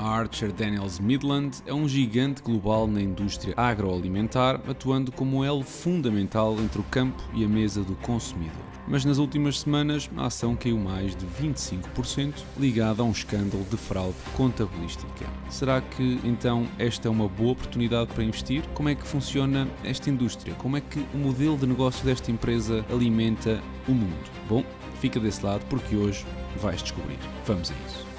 A Archer Daniels Midland é um gigante global na indústria agroalimentar, atuando como elo fundamental entre o campo e a mesa do consumidor. Mas nas últimas semanas a ação caiu mais de 25%, ligada a um escândalo de fraude contabilística. Será que então esta é uma boa oportunidade para investir? Como é que funciona esta indústria? Como é que o modelo de negócio desta empresa alimenta o mundo? Bom, fica desse lado porque hoje vais descobrir. Vamos a isso.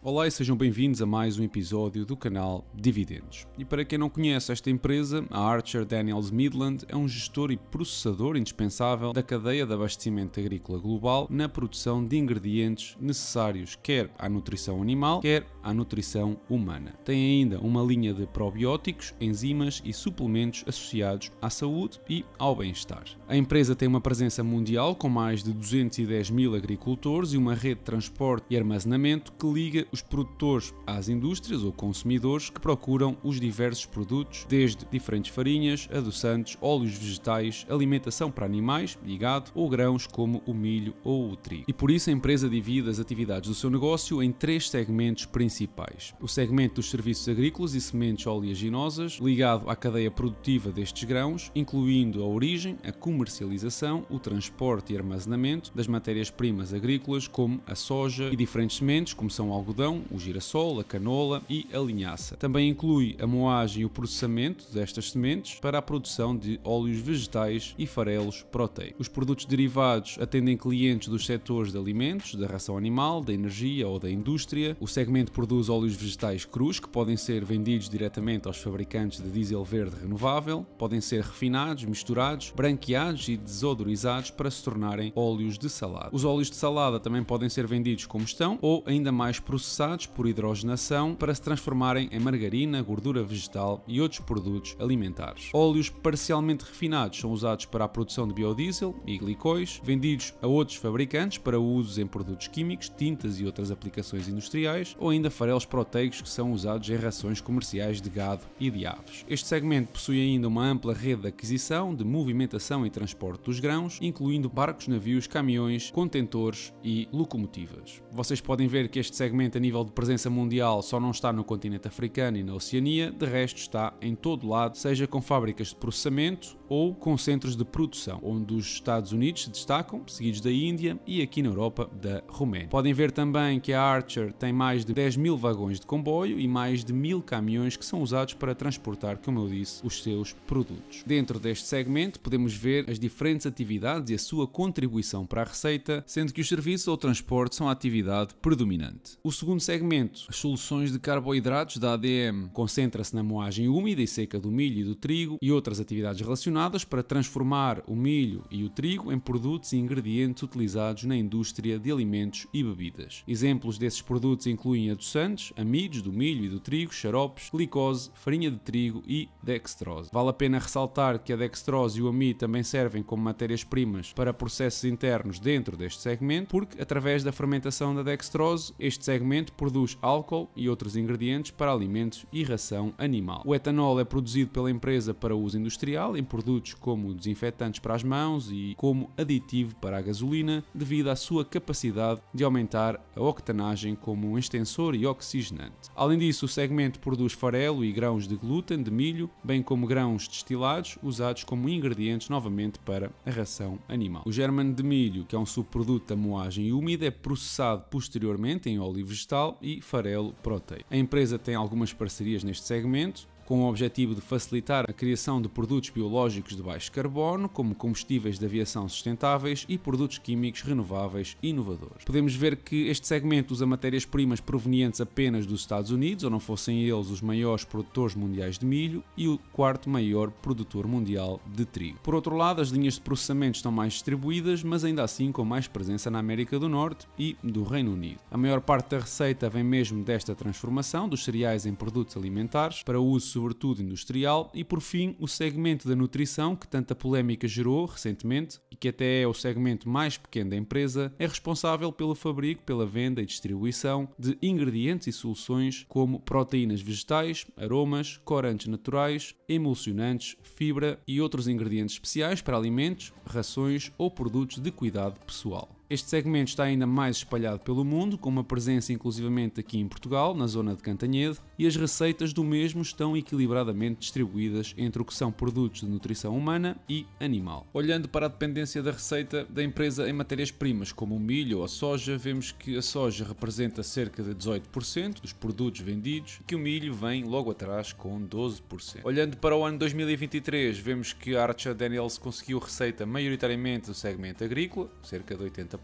Olá e sejam bem-vindos a mais um episódio do canal Dividendos. E para quem não conhece esta empresa, a Archer Daniels Midland é um gestor e processador indispensável da cadeia de abastecimento agrícola global na produção de ingredientes necessários quer à nutrição animal, quer à nutrição humana. Tem ainda uma linha de probióticos, enzimas e suplementos associados à saúde e ao bem-estar. A empresa tem uma presença mundial com mais de 210 mil agricultores e uma rede de transporte e armazenamento que liga os produtores às indústrias ou consumidores que procuram os diversos produtos, desde diferentes farinhas, adoçantes, óleos vegetais, alimentação para animais e gado ou grãos como o milho ou o trigo. E por isso a empresa divide as atividades do seu negócio em três segmentos principais. O segmento dos serviços agrícolas e sementes oleaginosas, ligado à cadeia produtiva destes grãos, incluindo a origem, a comercialização, o transporte e armazenamento das matérias-primas agrícolas como a soja e diferentes sementes como são o algodão, o girassol, a canola e a linhaça. Também inclui a moagem e o processamento destas sementes para a produção de óleos vegetais e farelos proteicos. Os produtos derivados atendem clientes dos setores de alimentos, da ração animal, da energia ou da indústria. O segmento produz óleos vegetais crus que podem ser vendidos diretamente aos fabricantes de diesel verde renovável, podem ser refinados, misturados, branqueados e desodorizados para se tornarem óleos de salada. Os óleos de salada também podem ser vendidos como estão ou ainda mais processados por hidrogenação para se transformarem em margarina, gordura vegetal e outros produtos alimentares. Óleos parcialmente refinados são usados para a produção de biodiesel e glicóis, vendidos a outros fabricantes para usos em produtos químicos, tintas e outras aplicações industriais, ou ainda farelos proteicos que são usados em rações comerciais de gado e de aves. Este segmento possui ainda uma ampla rede de aquisição, de movimentação e transporte dos grãos, incluindo barcos, navios, caminhões, contentores e locomotivas. Vocês podem ver que este segmento a nível de presença mundial só não está no continente africano e na Oceania, de resto está em todo lado, seja com fábricas de processamento ou com centros de produção, onde os Estados Unidos se destacam, seguidos da Índia e aqui na Europa da Roménia. Podem ver também que a Archer tem mais de 10 mil vagões de comboio e mais de 1000 caminhões que são usados para transportar, como eu disse, os seus produtos. Dentro deste segmento podemos ver as diferentes atividades e a sua contribuição para a receita, sendo que os serviços ou transporte são a atividade predominante. O segundo segmento, as soluções de carboidratos da ADM, concentra-se na moagem úmida e seca do milho e do trigo e outras atividades relacionadas para transformar o milho e o trigo em produtos e ingredientes utilizados na indústria de alimentos e bebidas. Exemplos desses produtos incluem adoçantes, amidos do milho e do trigo, xaropes, glicose, farinha de trigo e dextrose. Vale a pena ressaltar que a dextrose e o amido também servem como matérias-primas para processos internos dentro deste segmento, porque através da fermentação da dextrose, este segmento produz álcool e outros ingredientes para alimentos e ração animal. O etanol é produzido pela empresa para uso industrial em produtos como desinfetantes para as mãos e como aditivo para a gasolina, devido à sua capacidade de aumentar a octanagem como um extensor e oxigenante. Além disso, o segmento produz farelo e grãos de glúten de milho, bem como grãos destilados usados como ingredientes novamente para a ração animal. O germano de milho, que é um subproduto da moagem úmida, é processado posteriormente em óleo vegetal e farelo proteico. A empresa tem algumas parcerias neste segmento, com o objetivo de facilitar a criação de produtos biológicos de baixo carbono, como combustíveis de aviação sustentáveis e produtos químicos renováveis e inovadores. Podemos ver que este segmento usa matérias-primas provenientes apenas dos Estados Unidos, ou não fossem eles os maiores produtores mundiais de milho e o quarto maior produtor mundial de trigo. Por outro lado, as linhas de processamento estão mais distribuídas, mas ainda assim com mais presença na América do Norte e do Reino Unido. A maior parte da receita vem mesmo desta transformação dos cereais em produtos alimentares para uso sobretudo industrial, e por fim o segmento da nutrição, que tanta polémica gerou recentemente e que até é o segmento mais pequeno da empresa, é responsável pelo fabrico, pela venda e distribuição de ingredientes e soluções como proteínas vegetais, aromas, corantes naturais, emulsionantes, fibra e outros ingredientes especiais para alimentos, rações ou produtos de cuidado pessoal. Este segmento está ainda mais espalhado pelo mundo, com uma presença inclusivamente aqui em Portugal, na zona de Cantanhede, e as receitas do mesmo estão equilibradamente distribuídas entre o que são produtos de nutrição humana e animal. Olhando para a dependência da receita da empresa em matérias-primas, como o milho ou a soja, vemos que a soja representa cerca de 18% dos produtos vendidos, e que o milho vem logo atrás com 12%. Olhando para o ano 2023, vemos que a Archer Daniels conseguiu receita maioritariamente do segmento agrícola, cerca de 80%,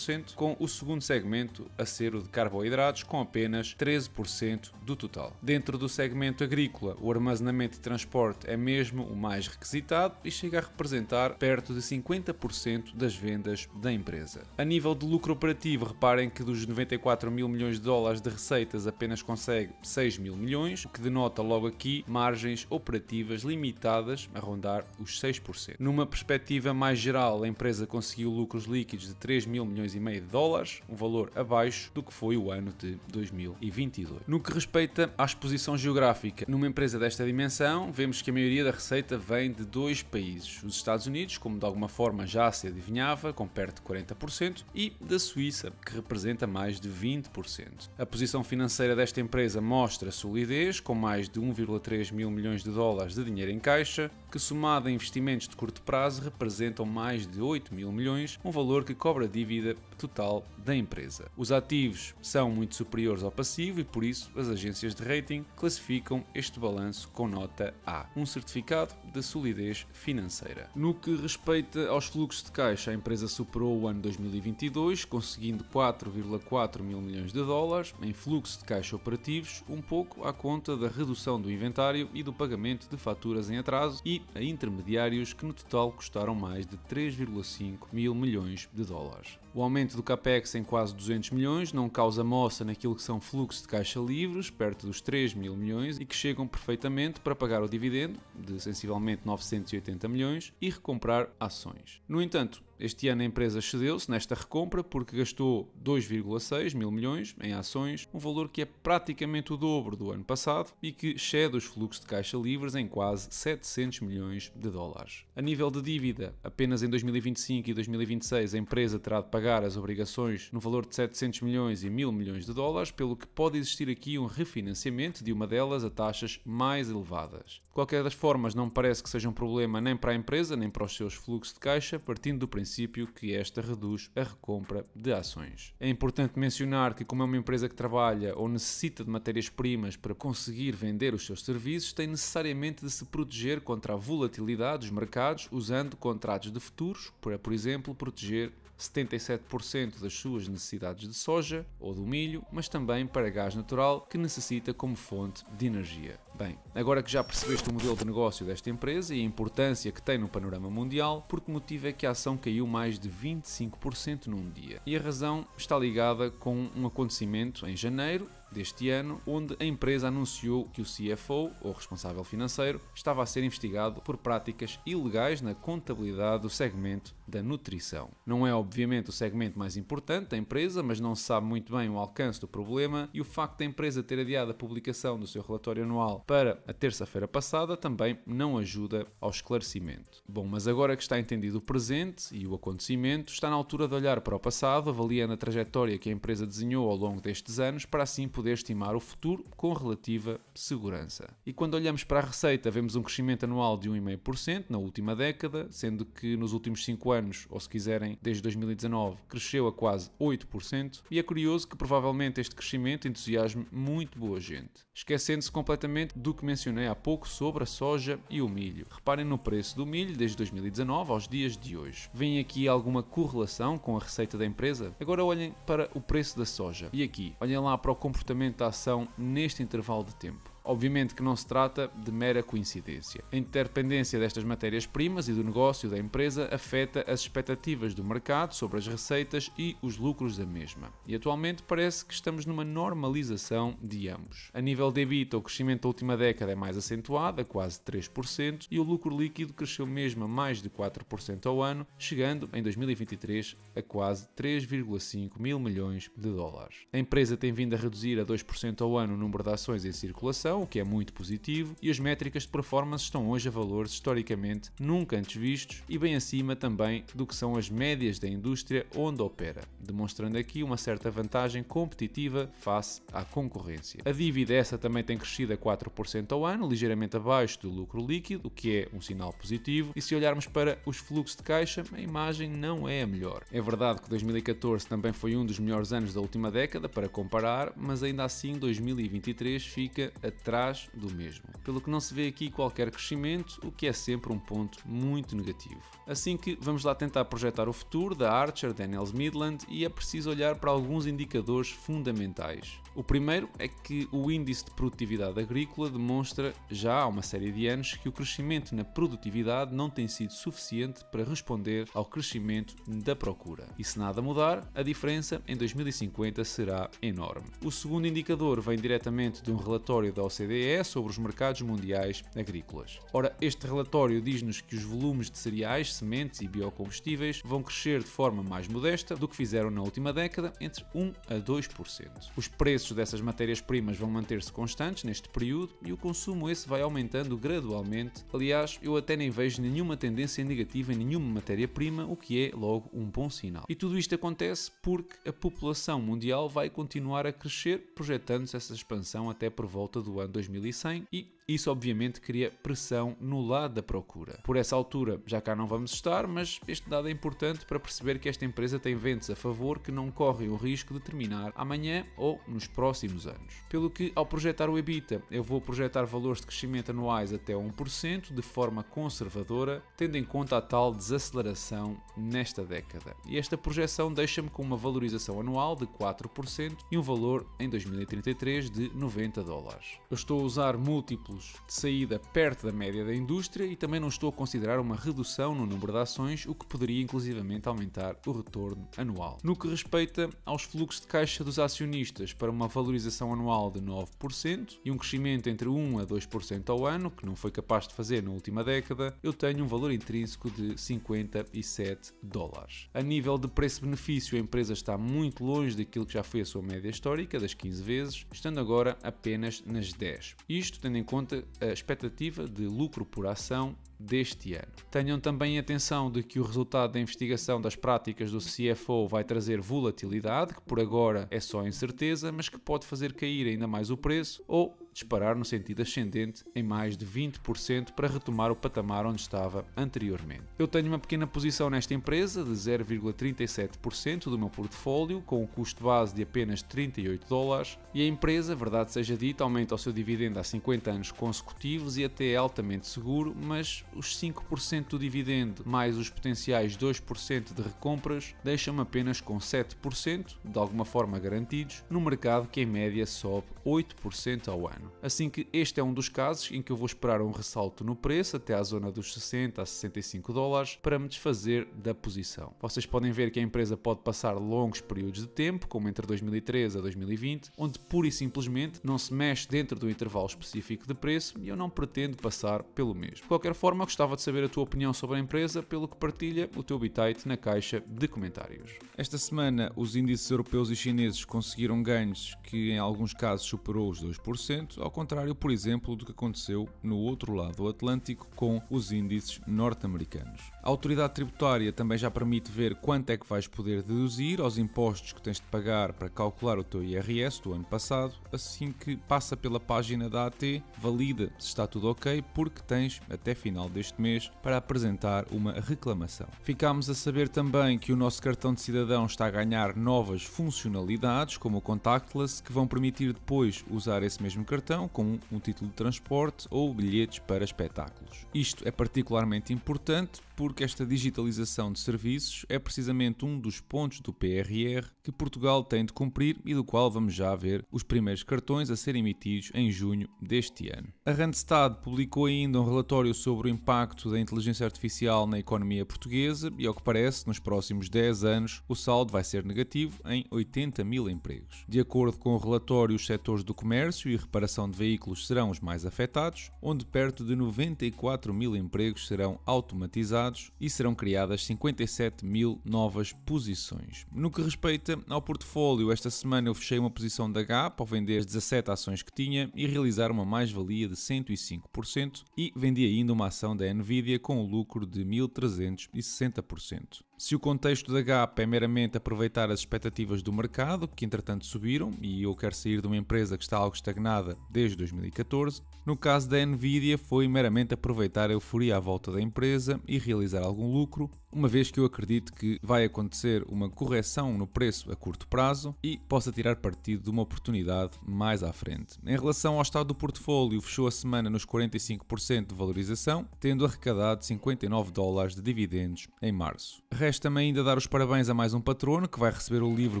com o segundo segmento a ser o de carboidratos, com apenas 13% do total. Dentro do segmento agrícola, o armazenamento e transporte é mesmo o mais requisitado e chega a representar perto de 50% das vendas da empresa. A nível de lucro operativo, reparem que dos 94 mil milhões de dólares de receitas apenas consegue 6 mil milhões, o que denota logo aqui margens operativas limitadas a rondar os 6%. Numa perspectiva mais geral, a empresa conseguiu lucros líquidos de 3 mil milhões e meio de dólares, um valor abaixo do que foi o ano de 2022. No que respeita à exposição geográfica, numa empresa desta dimensão, vemos que a maioria da receita vem de dois países, os Estados Unidos, como de alguma forma já se adivinhava, com perto de 40%, e da Suíça, que representa mais de 20%. A posição financeira desta empresa mostra solidez, com mais de 1,3 mil milhões de dólares de dinheiro em caixa, que somado a investimentos de curto prazo representam mais de 8 mil milhões, um valor que cobre a dívida total da empresa. Os ativos são muito superiores ao passivo e por isso as agências de rating classificam este balanço com nota A, um certificado de solidez financeira. No que respeita aos fluxos de caixa, a empresa superou o ano 2022, conseguindo 4,4 mil milhões de dólares em fluxo de caixa operativos, um pouco à conta da redução do inventário e do pagamento de faturas em atraso e a intermediários que no total custaram mais de 3,5 mil milhões de dólares. O aumento do CAPEX em quase 200 milhões não causa moça naquilo que são fluxos de caixa livres, perto dos 3 mil milhões, e que chegam perfeitamente para pagar o dividendo, de sensivelmente 980 milhões, e recomprar ações. No entanto, este ano a empresa cedeu-se nesta recompra porque gastou 2,6 mil milhões em ações, um valor que é praticamente o dobro do ano passado e que excede os fluxos de caixa livres em quase 700 milhões de dólares. A nível de dívida, apenas em 2025 e 2026 a empresa terá de pagar as obrigações no valor de 700 milhões e 1.000 milhões de dólares, pelo que pode existir aqui um refinanciamento de uma delas a taxas mais elevadas. De qualquer das formas, não parece que seja um problema nem para a empresa, nem para os seus fluxos de caixa, partindo do princípio que esta reduz a recompra de ações. É importante mencionar que, como é uma empresa que trabalha ou necessita de matérias-primas para conseguir vender os seus serviços, tem necessariamente de se proteger contra a volatilidade dos mercados usando contratos de futuros para, por exemplo, proteger 77% das suas necessidades de soja ou do milho, mas também para gás natural que necessita como fonte de energia. Bem, agora que já percebeste o modelo de negócio desta empresa e a importância que tem no panorama mundial, por que motivo é que a ação caiu mais de 25% num dia? E a razão está ligada com um acontecimento em janeiro deste ano, onde a empresa anunciou que o CFO, ou responsável financeiro, estava a ser investigado por práticas ilegais na contabilidade do segmento da nutrição. Não é obviamente o segmento mais importante da empresa, mas não se sabe muito bem o alcance do problema e o facto da empresa ter adiado a publicação do seu relatório anual para a terça-feira passada também não ajuda ao esclarecimento. Bom, mas agora que está entendido o presente e o acontecimento, está na altura de olhar para o passado, avaliando a trajetória que a empresa desenhou ao longo destes anos, para assim poder estimar o futuro com relativa segurança. E quando olhamos para a receita, vemos um crescimento anual de 1,5% na última década, sendo que nos últimos 5 anos, ou se quiserem, desde 2019, cresceu a quase 8%, e é curioso que provavelmente este crescimento entusiasme muito boa gente, esquecendo-se completamente do que mencionei há pouco sobre a soja e o milho. Reparem no preço do milho desde 2019 aos dias de hoje. Vem aqui alguma correlação com a receita da empresa? Agora olhem para o preço da soja. E aqui, olhem lá para o comportamento da ação neste intervalo de tempo. Obviamente que não se trata de mera coincidência. A interdependência destas matérias-primas e do negócio da empresa afeta as expectativas do mercado sobre as receitas e os lucros da mesma. E atualmente parece que estamos numa normalização de ambos. A nível de EBITDA, o crescimento da última década é mais acentuado, a quase 3%, e o lucro líquido cresceu mesmo a mais de 4% ao ano, chegando em 2023 a quase 3,5 mil milhões de dólares. A empresa tem vindo a reduzir a 2% ao ano o número de ações em circulação, o que é muito positivo, e as métricas de performance estão hoje a valores historicamente nunca antes vistos e bem acima também do que são as médias da indústria onde opera, demonstrando aqui uma certa vantagem competitiva face à concorrência. A dívida essa também tem crescido a 4% ao ano, ligeiramente abaixo do lucro líquido, o que é um sinal positivo, e se olharmos para os fluxos de caixa, a imagem não é a melhor. É verdade que 2014 também foi um dos melhores anos da última década para comparar, mas ainda assim 2023 fica atrás do mesmo, pelo que não se vê aqui qualquer crescimento, o que é sempre um ponto muito negativo. Assim que vamos lá tentar projetar o futuro da Archer Daniels Midland e é preciso olhar para alguns indicadores fundamentais. O primeiro é que o índice de produtividade agrícola demonstra já há uma série de anos que o crescimento na produtividade não tem sido suficiente para responder ao crescimento da procura. E se nada mudar, a diferença em 2050 será enorme. O segundo indicador vem diretamente de um relatório da OCDE sobre os mercados mundiais agrícolas. Ora, este relatório diz-nos que os volumes de cereais, sementes e biocombustíveis vão crescer de forma mais modesta do que fizeram na última década, entre 1 a 2%. Os preços dessas matérias-primas vão manter-se constantes neste período e o consumo esse vai aumentando gradualmente. Aliás, eu até nem vejo nenhuma tendência negativa em nenhuma matéria-prima, o que é logo um bom sinal. E tudo isto acontece porque a população mundial vai continuar a crescer, projetando-se essa expansão até por volta do ano 2100 e isso obviamente cria pressão no lado da procura. Por essa altura já cá não vamos estar, mas este dado é importante para perceber que esta empresa tem ventos a favor que não correm o risco de terminar amanhã ou nos próximos anos. Pelo que, ao projetar o EBITDA, eu vou projetar valores de crescimento anuais até 1%, de forma conservadora, tendo em conta a tal desaceleração nesta década. E esta projeção deixa-me com uma valorização anual de 4% e um valor em 2033 de 90 dólares. Eu estou a usar múltiplos de saída perto da média da indústria e também não estou a considerar uma redução no número de ações, o que poderia inclusivamente aumentar o retorno anual. No que respeita aos fluxos de caixa dos acionistas, para uma valorização anual de 9% e um crescimento entre 1 a 2% ao ano, que não foi capaz de fazer na última década, eu tenho um valor intrínseco de 57 dólares. A nível de preço-benefício, a empresa está muito longe daquilo que já foi a sua média histórica, das 15 vezes, estando agora apenas nas 10. Isto tendo em conta a expectativa de lucro por ação deste ano. Tenham também atenção de que o resultado da investigação das práticas do CFO vai trazer volatilidade, que por agora é só incerteza, mas que pode fazer cair ainda mais o preço ou disparar no sentido ascendente em mais de 20% para retomar o patamar onde estava anteriormente. Eu tenho uma pequena posição nesta empresa de 0,37% do meu portfólio, com um custo base de apenas 38 dólares, e a empresa, verdade seja dita, aumenta o seu dividendo há 50 anos consecutivos e até é altamente seguro, mas os 5% do dividendo mais os potenciais 2% de recompras deixam-me apenas com 7%, de alguma forma garantidos, no mercado que em média sobe 8% ao ano. Assim que este é um dos casos em que eu vou esperar um ressalto no preço até à zona dos 60 a 65 dólares para me desfazer da posição. Vocês podem ver que a empresa pode passar longos períodos de tempo, como entre 2013 a 2020, onde pura e simplesmente não se mexe dentro do intervalo específico de preço e eu não pretendo passar pelo mesmo. De qualquer forma, gostava de saber a tua opinião sobre a empresa, pelo que partilha o teu bitite na caixa de comentários. Esta semana, os índices europeus e chineses conseguiram ganhos que em alguns casos superou os 2%, ao contrário, por exemplo, do que aconteceu no outro lado do Atlântico com os índices norte-americanos. A autoridade tributária também já permite ver quanto é que vais poder deduzir aos impostos que tens de pagar para calcular o teu IRS do ano passado, assim que passa pela página da AT, valida se está tudo ok, porque tens até final deste mês para apresentar uma reclamação. Ficámos a saber também que o nosso cartão de cidadão está a ganhar novas funcionalidades, como o contactless, que vão permitir depois usar esse mesmo cartão com um título de transporte ou bilhetes para espetáculos. Isto é particularmente importante porque esta digitalização de serviços é precisamente um dos pontos do PRR que Portugal tem de cumprir e do qual vamos já ver os primeiros cartões a serem emitidos em junho deste ano. A Randstad publicou ainda um relatório sobre o impacto da inteligência artificial na economia portuguesa e, ao que parece, nos próximos 10 anos o saldo vai ser negativo em 80 mil empregos. De acordo com o relatório, os setores do comércio e reparação de veículos serão os mais afetados, onde perto de 94 mil empregos serão automatizados e serão criadas 57 mil novas posições. No que respeita ao portfólio, esta semana eu fechei uma posição da GAP ao vender as 17 ações que tinha e realizar uma mais-valia de 105% e vendi ainda uma ação da Nvidia com um lucro de 1360%. Se o contexto da GAP é meramente aproveitar as expectativas do mercado, que entretanto subiram, e eu quero sair de uma empresa que está algo estagnada desde 2014, no caso da Nvidia foi meramente aproveitar a euforia à volta da empresa e realizar algum lucro, uma vez que eu acredito que vai acontecer uma correção no preço a curto prazo e possa tirar partido de uma oportunidade mais à frente. Em relação ao estado do portfólio, fechou a semana nos 45% de valorização, tendo arrecadado $59 de dividendos em março. Resta-me ainda dar os parabéns a mais um patrono que vai receber o livro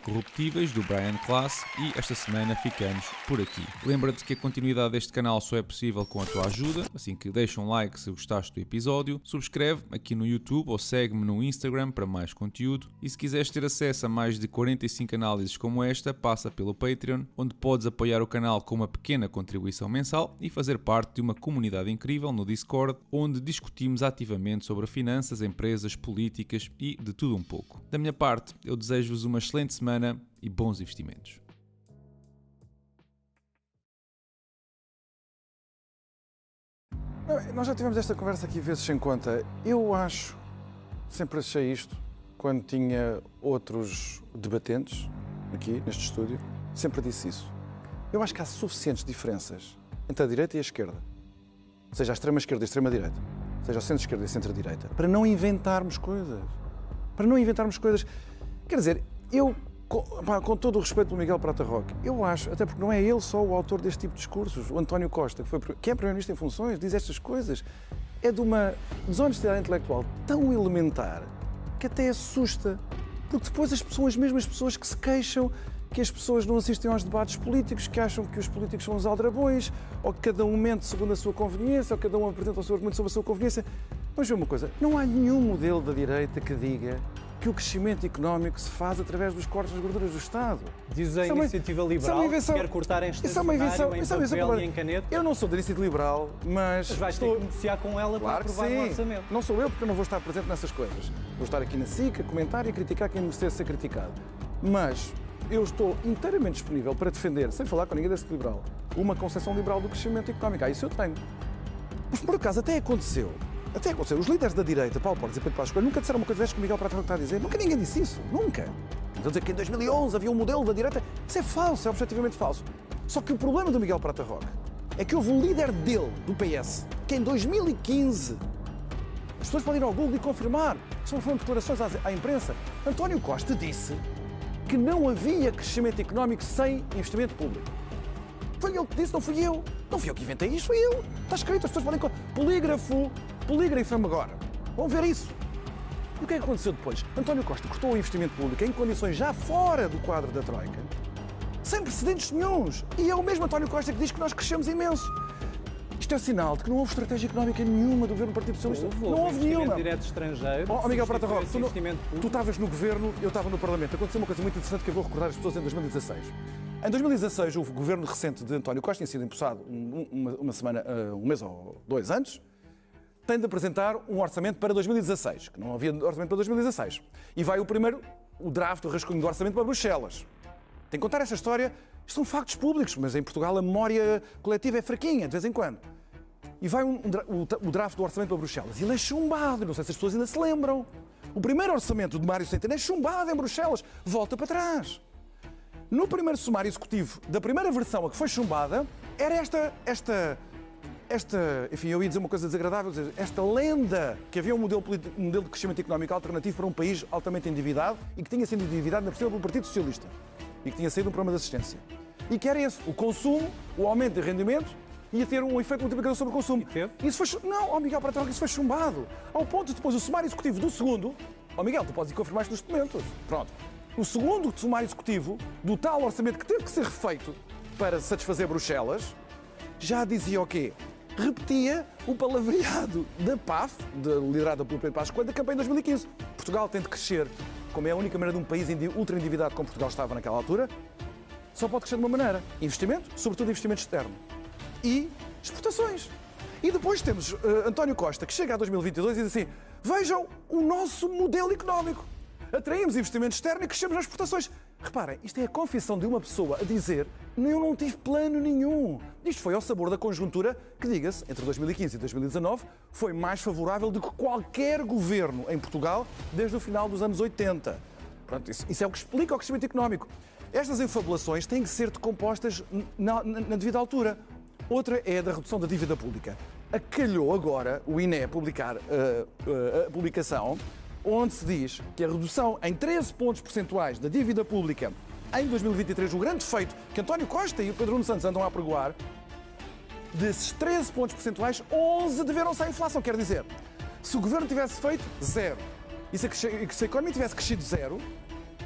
Corruptíveis do Brian Klaas e esta semana ficamos por aqui. Lembra-te que a continuidade deste canal só é possível com a tua ajuda, assim que deixa um like se gostaste do episódio, subscreve aqui no YouTube ou segue-me no Instagram para mais conteúdo e se quiseres ter acesso a mais de 45 análises como esta, passa pelo Patreon, onde podes apoiar o canal com uma pequena contribuição mensal e fazer parte de uma comunidade incrível no Discord, onde discutimos ativamente sobre finanças, empresas, políticas e de tudo um pouco. Da minha parte, eu desejo-vos uma excelente semana e bons investimentos. Nós já tivemos esta conversa aqui vezes sem conta. Eu sempre achei isto, quando tinha outros debatentes aqui neste estúdio, sempre disse isso. Eu acho que há suficientes diferenças entre a direita e a esquerda, seja a extrema-esquerda e a extrema-direita, seja o centro-esquerda e a centro-direita, para não inventarmos coisas. Quer dizer, eu, com todo o respeito pelo Miguel Prata Roque, eu acho, até porque não é ele só o autor deste tipo de discursos, o António Costa, que é Primeiro-Ministro em funções, diz estas coisas, é de uma desonestidade intelectual tão elementar que até assusta, porque depois as mesmas pessoas que se queixam que as pessoas não assistem aos debates políticos, que acham que os políticos são os aldrabões, ou que cada um mente segundo a sua conveniência, ou cada um apresenta o seu argumento sobre a sua conveniência. Vamos ver uma coisa, não há nenhum modelo da direita que diga que o crescimento económico se faz através dos cortes das gorduras do Estado. Diz a iniciativa liberal que quer cortar em estacionário, em papel e em caneta. Eu não sou da iniciativa liberal, mas vais ter que negociar com ela para aprovar um orçamento. Não sou eu, porque eu não vou estar presente nessas coisas. Vou estar aqui na SIC a comentar e a criticar quem merecer ser criticado. Mas eu estou inteiramente disponível para defender, sem falar com ninguém desse liberal, uma concepção liberal do crescimento económico. Isso eu tenho. Mas por acaso até aconteceu. Os líderes da direita, Paulo Portas e Pedro Passos Coelho, nunca disseram uma coisa dessas que o Miguel Prata Roque está a dizer. Nunca ninguém disse isso. Nunca. Estão a dizer que em 2011 havia um modelo da direita. Isso é falso, é objetivamente falso. Só que o problema do Miguel Prata Roque é que houve um líder dele, do PS, que em 2015, as pessoas podem ir ao Google e confirmar, foram declarações à imprensa, António Costa disse que não havia crescimento económico sem investimento público. Foi ele que disse, não fui eu. Não fui eu que inventei isto, fui eu. Está escrito, as pessoas podem... Polígrafo-me agora. Vão ver isso. E o que é que aconteceu depois? António Costa cortou o investimento público em condições já fora do quadro da Troika, sem precedentes nenhuns. E é o mesmo António Costa que diz que nós crescemos imenso. Isto é sinal de que não houve estratégia económica nenhuma do governo do Partido Socialista. Não houve nenhuma. Direto estrangeiro. Miguel Prata Roque, tu estavas no governo, eu estava no Parlamento. Aconteceu uma coisa muito interessante que eu vou recordar as pessoas em 2016. Em 2016, o governo recente de António Costa tinha sido empossado uma semana, um mês ou dois antes, tem de apresentar um orçamento para 2016, que não havia orçamento para 2016. E vai o draft, o rascunho do orçamento para Bruxelas. Tem que contar esta história. Isto são factos públicos, mas em Portugal a memória coletiva é fraquinha, de vez em quando. E vai o draft do orçamento para Bruxelas. E ele é chumbado, não sei se as pessoas ainda se lembram. O primeiro orçamento de Mário Centeno é chumbado em Bruxelas. Volta para trás. No primeiro sumário executivo da primeira versão a que foi chumbada, era enfim, eu ia dizer uma coisa desagradável, esta lenda que havia um modelo de crescimento económico alternativo para um país altamente endividado e que tinha sido endividado na possível pelo Partido Socialista e que tinha saído um programa de assistência. E que era esse, o consumo, o aumento de rendimento, ia ter um efeito multiplicador sobre o consumo. Isso foi, não, Miguel, para isso foi chumbado. Ao ponto de depois o sumário executivo do segundo, Miguel, tu podes confirmar isto nos documentos. Pronto. O segundo sumário executivo do tal orçamento que teve que ser refeito para satisfazer Bruxelas, já dizia o quê? Repetia o palavreado da PAF, liderada pelo Pedro Passos Coelho, da campanha de 2015. Portugal tem de crescer, como é a única maneira de um país ultra endividado como Portugal estava naquela altura, só pode crescer de uma maneira. Investimento, sobretudo investimento externo. E exportações. E depois temos António Costa, que chega a 2022 e diz assim, vejam o nosso modelo económico. Atraímos investimento externo e crescemos nas exportações. Reparem, isto é a confissão de uma pessoa a dizer eu não tive plano nenhum. Isto foi ao sabor da conjuntura que, diga-se, entre 2015 e 2019, foi mais favorável do que qualquer governo em Portugal desde o final dos anos 80. Pronto, isso é o que explica o crescimento económico. Estas enfabulações têm que ser decompostas na devida altura. Outra é a da redução da dívida pública. Acalhou agora o INE publicar a publicação onde se diz que a redução em 13 pontos percentuais da dívida pública em 2023, o grande feito que António Costa e o Pedro Nuno Santos andam a apregoar, desses 13 pontos percentuais, 11 deveram-se à inflação. Quer dizer, se o governo tivesse feito 0 e se a economia tivesse crescido 0,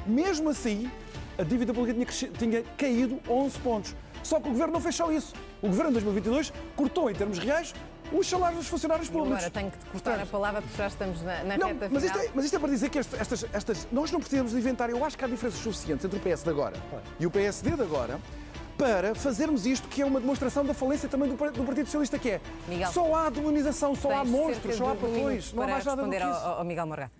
mesmo assim, a dívida pública tinha caído 11 pontos. Só que o governo não fez só isso. O governo em 2022 cortou, em termos reais, os salários dos funcionários públicos. Agora tenho que te cortar a palavra porque já estamos na reta final. Mas isto é para dizer que nós não precisamos de inventar. Eu acho que há diferenças suficientes entre o PS de agora e o PSD de agora para fazermos isto, que é uma demonstração da falência também do Partido Socialista, que é Miguel, só há demonização, só há monstros, só há papões, não há mais nada do que isso. Ao Miguel Morgado.